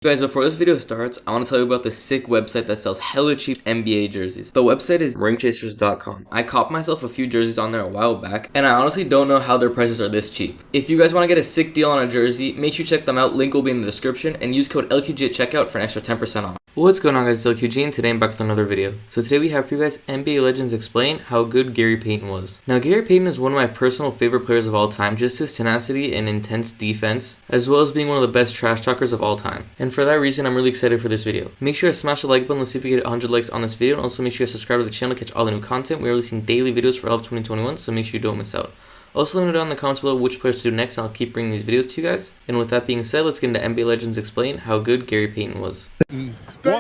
Guys, before this video starts, I want to tell you about this sick website that sells hella cheap NBA jerseys. The website is ringchasers.com. I copped myself a few jerseys on there a while back, and I honestly don't know how their prices are this cheap. If you guys want to get a sick deal on a jersey, make sure you check them out. Link will be in the description, and use code LQG at checkout for an extra 10% off. What's going on, guys? It's LQG, and today I'm back with another video. So today we have for you guys NBA Legends explain how good Gary Payton was. Now, Gary Payton is one of my personal favorite players of all time, just his tenacity and intense defense, as well as being one of the best trash talkers of all time. And for that reason, I'm really excited for this video. Make sure to smash the like button, let's see if we get 100 likes on this video, and also make sure to subscribe to the channel to catch all the new content. We're releasing daily videos for all of 2021, so make sure you don't miss out. Also, let me know down in the comments below which players to do next, and I'll keep bringing these videos to you guys. And with that being said, let's get into NBA Legends explain how good Gary Payton was. Thank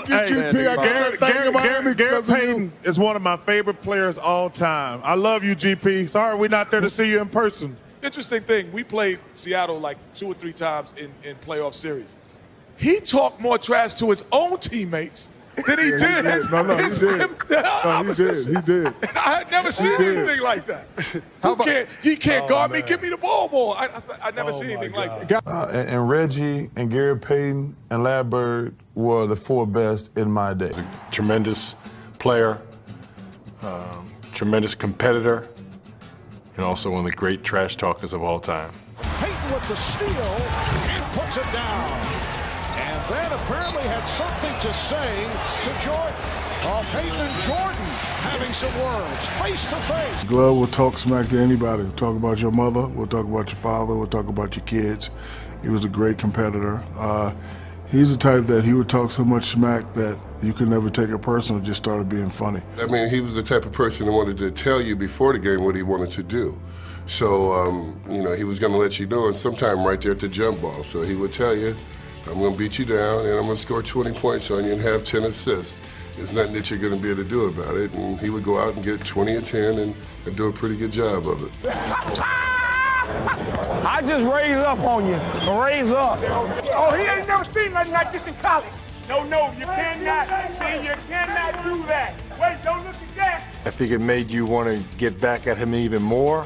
you, GP. Gary Payton is one of my favorite players all time. I love you, GP. Sorry we're not there to see you in person. Interesting thing, we played Seattle like 2 or 3 times in playoff series. He talked more trash to his own teammates than he did. He did. He did. And I had never seen anything like that. He can't guard me. Give me the ball more. I never seen anything like that. And Reggie and Gary Payton and Larry Bird were the 4 best in my day. He's a tremendous player, tremendous competitor, and also one of the great trash talkers of all time. Payton with the steal and puts it down. And then apparently had something to say to Jordan. Payton and Jordan having some words, face to face. Glove will talk smack to anybody. We'll talk about your mother, we'll talk about your father, we'll talk about your kids. He was a great competitor. He's the type that he would talk so much smack that you could never take it personal, just started being funny. I mean, he was the type of person that wanted to tell you before the game what he wanted to do. So, you know, he was going to let you know, and sometime right there at the jump ball. So he would tell you, I'm going to beat you down, and I'm going to score 20 points on you and have 10 assists. There's nothing that you're going to be able to do about it. And he would go out and get 20 or 10 and do a pretty good job of it. I just raise up on you. Raise up. Oh, he ain't never seen nothing like this in college. No, you cannot. See, you cannot do that. Wait, don't look at that. I think it made you want to get back at him even more,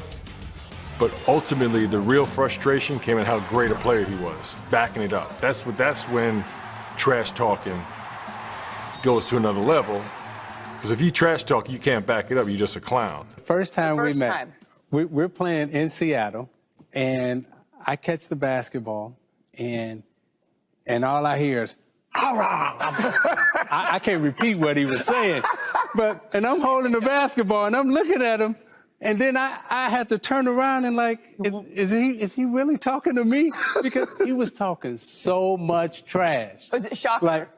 but ultimately the real frustration came in how great a player he was, backing it up. That's when trash talking goes to another level, because if you trash talk, you can't back it up, you're just a clown. First time we met, we're playing in Seattle, and I catch the basketball, and all I hear is, I can't repeat what he was saying, and I'm holding the basketball, and I'm looking at him, and then I had to turn around and like, is he really talking to me? Because he was talking so much trash. Shocker. Like,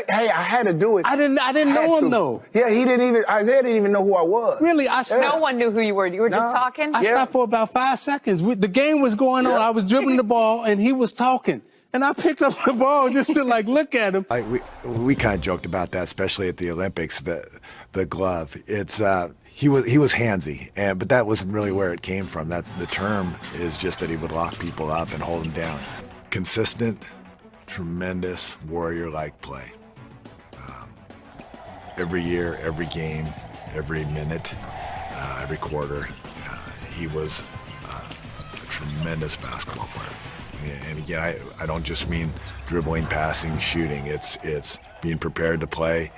hey, I had to do it. I didn't know him though. Yeah, Isaiah didn't even know who I was. Really, No one knew who you were. You were just talking? I stopped for about 5 seconds. The game was going on. I was dribbling the ball, and he was talking. And I picked up the ball just to like look at him. We kind of joked about that, especially at the Olympics. The glove. It's he was handsy, but that wasn't really where it came from. That's the term is just that he would lock people up and hold them down. Consistent, tremendous warrior-like play. Every year, every game, every minute, every quarter, he was a tremendous basketball player. And again, I don't just mean dribbling, passing, shooting. It's being prepared to play,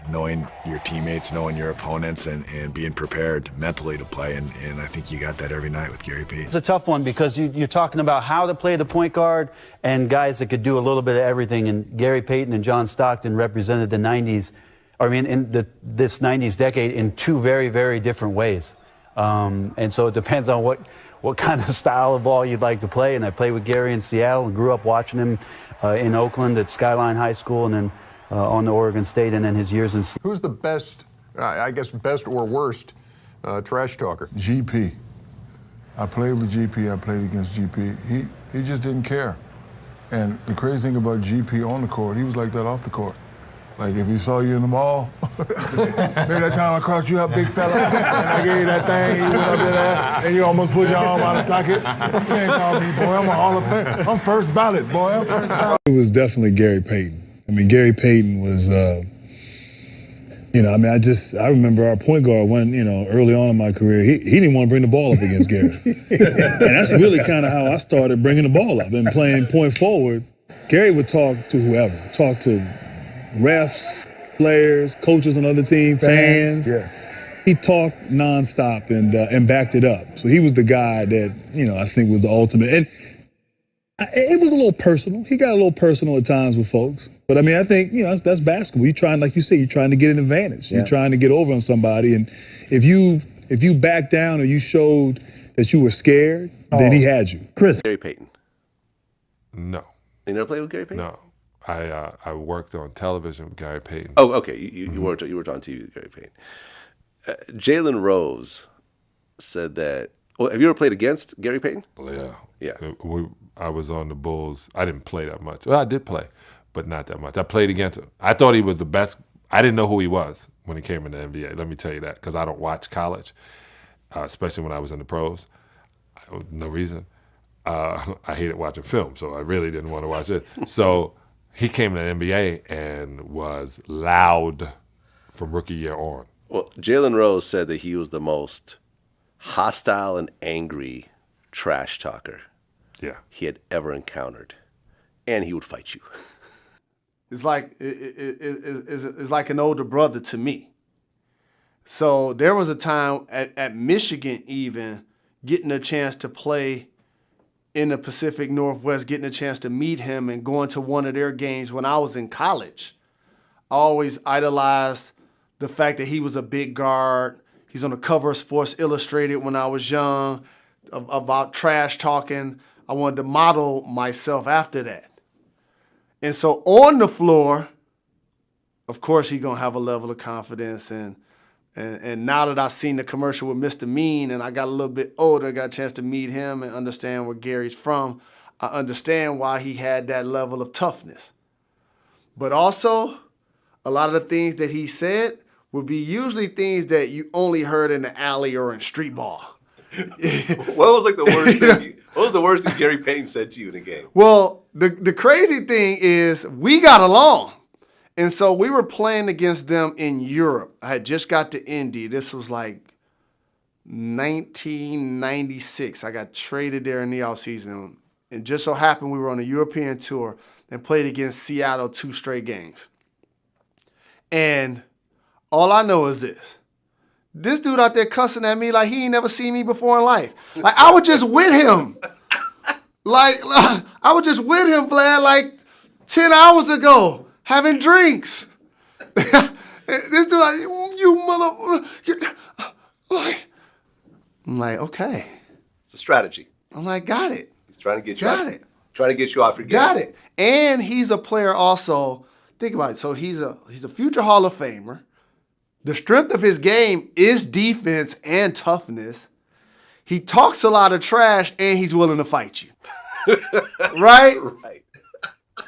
knowing your teammates, knowing your opponents, and being prepared mentally to play. And I think you got that every night with Gary Payton. It's a tough one because you're talking about how to play the point guard and guys that could do a little bit of everything. And Gary Payton and John Stockton represented the 90s, this 90s decade in 2 very, very different ways. And so it depends on what kind of style of ball you'd like to play. And I played with Gary in Seattle and grew up watching him in Oakland at Skyline High School and then on to Oregon State and then his years in Seattle. Who's the best, I guess best or worst, trash talker? GP. I played with GP, I played against GP. He just didn't care. And the crazy thing about GP on the court, he was like that off the court. Like if he saw you in the mall, maybe that time I crossed you up, big fella, and I gave you that thing, you went up there, and you almost put your arm out of socket. You can't call me, boy, I'm a Hall of Fame. I'm first ballot, boy, I'm first ballot. It was definitely Gary Payton. I mean, Gary Payton was, I remember our point guard when, early on in my career, he didn't want to bring the ball up against Gary. And that's really kind of how I started bringing the ball up and playing point forward Gary would talk to whoever, talk to refs, players, coaches on other teams, fans. Yeah. He talked nonstop and backed it up. So he was the guy that, I think was the ultimate. And it was a little personal. He got a little personal at times with folks. But I mean, I think, that's basketball. You're trying, like you say, you're trying to get an advantage. Yeah. You're trying to get over on somebody. And if you backed down or you showed that you were scared, then he had you. Chris. Gary Payton. No. You never played with Gary Payton? No. I worked on television with Gary Payton. Oh, okay. You worked on TV with Gary Payton. Jalen Rose said that. Well, have you ever played against Gary Payton? Yeah. Yeah. I was on the Bulls. I didn't play that much. Well, I did play, but not that much. I played against him. I thought he was the best. I didn't know who he was when he came in the NBA. Let me tell you that, because I don't watch college, especially when I was in the pros. No reason. I hated watching film, so I really didn't want to watch it. So he came in the NBA and was loud from rookie year on. Well, Jalen Rose said that he was the most hostile and angry trash talker he had ever encountered, and he would fight you. It's like it's like an older brother to me. So there was a time at Michigan, even getting a chance to play in the Pacific Northwest, getting a chance to meet him and going to one of their games when I was in college. I always idolized the fact that he was a big guard. He's on the cover of Sports Illustrated when I was young, about trash talking. I wanted to model myself after that. And so on the floor, of course, he's going to have a level of confidence. And now that I've seen the commercial with Mr. Mean and I got a little bit older, got a chance to meet him and understand where Gary's from, I understand why he had that level of toughness. But also, a lot of the things that he said would be usually things that you only heard in the alley or in street ball. What was like the worst thing? What was the worst thing Gary Payton said to you in a game? Well, the crazy thing is we got along. And so we were playing against them in Europe. I had just got to Indy. This was like 1996. I got traded there in the offseason. And just so happened we were on a European tour and played against Seattle 2 straight games. And all I know is this. This dude out there cussing at me like he ain't never seen me before in life. Like, I was just with him. I was just with him, Vlad, like 10 hours ago, having drinks. This dude like, you mother... I'm like, okay. It's a strategy. I'm like, got it. He's trying to get you Got out. it. Trying to get you off your game. Got it. And he's a player also. Think about it. So he's a future Hall of Famer. The strength of his game is defense and toughness. He talks a lot of trash and he's willing to fight you. Right? Right.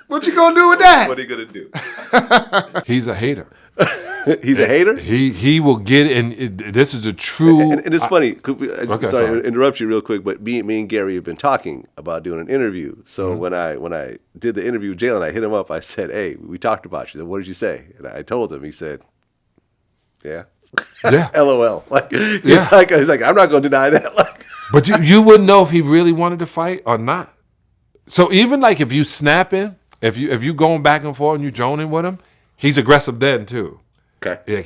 What you gonna do with that? What are you gonna do? He's a hater. He's a hater? He will get in. This is a true. And it's funny. Okay, sorry to interrupt you real quick, but me and Gary have been talking about doing an interview. So when I did the interview with Jalen, I hit him up. I said, "Hey, we talked about you. What did you say?" And I told him. He said, "Yeah, yeah, LOL." Like he's like, "I'm not going to deny that." Like, but you wouldn't know if he really wanted to fight or not. So even like if you snapping, if you going back and forth and you joning with him, he's aggressive then too. Okay. Yeah,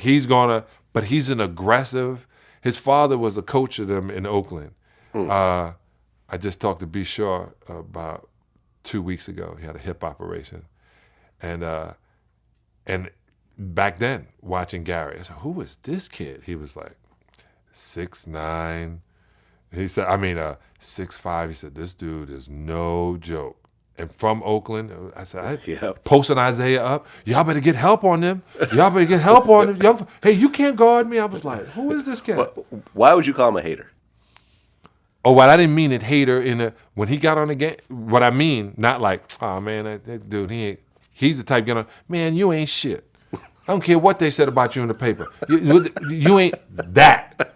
but he's an aggressive. His father was the coach of them in Oakland. I just talked to B. Shaw about 2 weeks ago. He had a hip operation, and back then watching Gary, I said, "Who is this kid?" He was like 6'9". He said, 6'5". He said, "This dude is no joke." And from Oakland, I said, posting Isaiah up, "Y'all better get help on them. Y'all better get help on them. Hey, you can't guard me." I was like, "Who is this kid?" Why would you call him a hater? Oh, well, I didn't mean it hater when he got on the game. What I mean, not like, "Oh man, that dude, he's the type man, you ain't shit. I don't care what they said about you in the paper. You ain't that."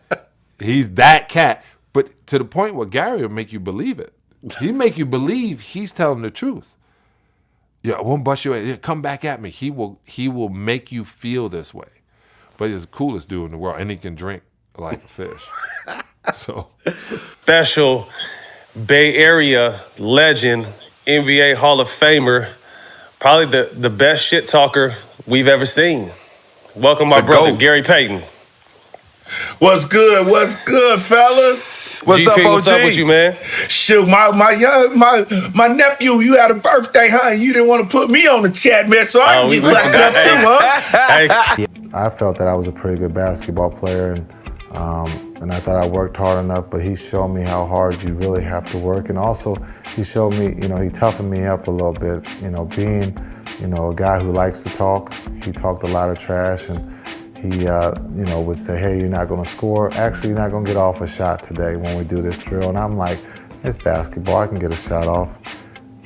He's that cat. But to the point where Gary will make you believe it. He make you believe he's telling the truth. Yeah, I won't bust you. Come back at me. He will make you feel this way. But he's the coolest dude in the world, and he can drink like a fish. So special Bay Area legend NBA Hall of Famer, probably the best shit talker we've ever seen. Welcome, my brother, Gary Payton. What's good? What's good, fellas? What's GP, up, OG? what's up with you, man? Shoot, my nephew, you had a birthday, huh? You didn't want to put me on the chat, man, so I can get fucked up too, huh? I felt that I was a pretty good basketball player, and I thought I worked hard enough, but he showed me how hard you really have to work. And also, he showed me, he toughened me up a little bit, being, a guy who likes to talk. He talked a lot of trash, and he, would say, hey, you're not going to score. Actually, you're not going to get off a shot today when we do this drill. And I'm like, it's basketball. I can get a shot off.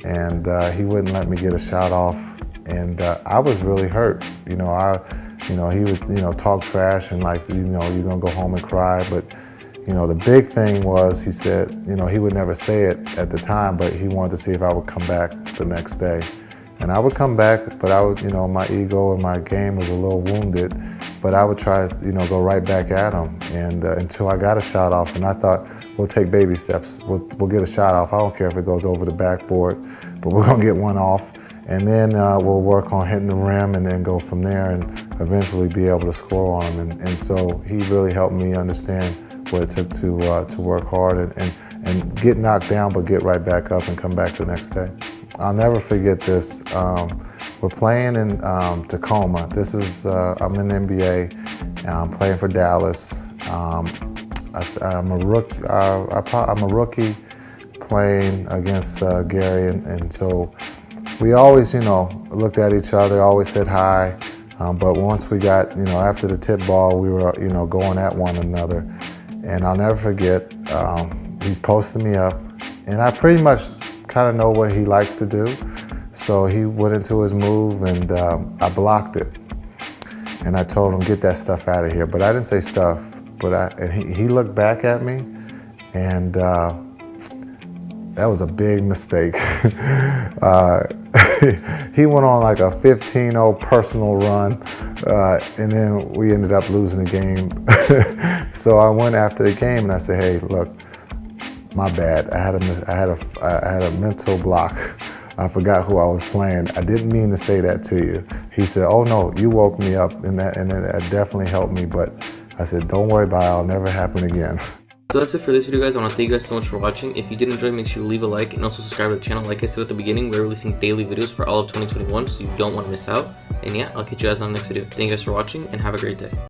And he wouldn't let me get a shot off. And I was really hurt. He would, talk trash and like, you're going to go home and cry. But, the big thing was, he said, he would never say it at the time, but he wanted to see if I would come back the next day. And I would come back, but I would, my ego and my game was a little wounded, but I would try, go right back at him. And until I got a shot off, and I thought, we'll take baby steps. We'll get a shot off. I don't care if it goes over the backboard, but we're gonna get one off. And then we'll work on hitting the rim and then go from there and eventually be able to score on him. And so he really helped me understand what it took to work hard and get knocked down, but get right back up and come back the next day. I'll never forget this. We're playing in Tacoma. This is, I'm in the NBA, I'm playing for Dallas. I'm a rookie playing against Gary, and so we always, looked at each other, always said hi. But once we got, after the tip ball, we were, going at one another. And I'll never forget, he's posting me up, and I pretty much kind of know what he likes to do. So he went into his move, and I blocked it. And I told him, get that stuff out of here. But I didn't say stuff, and he looked back at me, and that was a big mistake. He went on like a 15-0 personal run, and then we ended up losing the game. So I went after the game and I said, hey, look, my bad. I had a mental block. I forgot who I was playing. I didn't mean to say that to you. He said, oh no, you woke me up, and that definitely helped me. But I said, don't worry about it, it'll never happen again. So that's it for this video, guys. I want to thank you guys so much for watching. If you did enjoy, make sure you leave a like and also subscribe to the channel. Like I said at the beginning, we're releasing daily videos for all of 2021, so you don't want to miss out. And yeah, I'll catch you guys on the next video. Thank you guys for watching, and have a great day.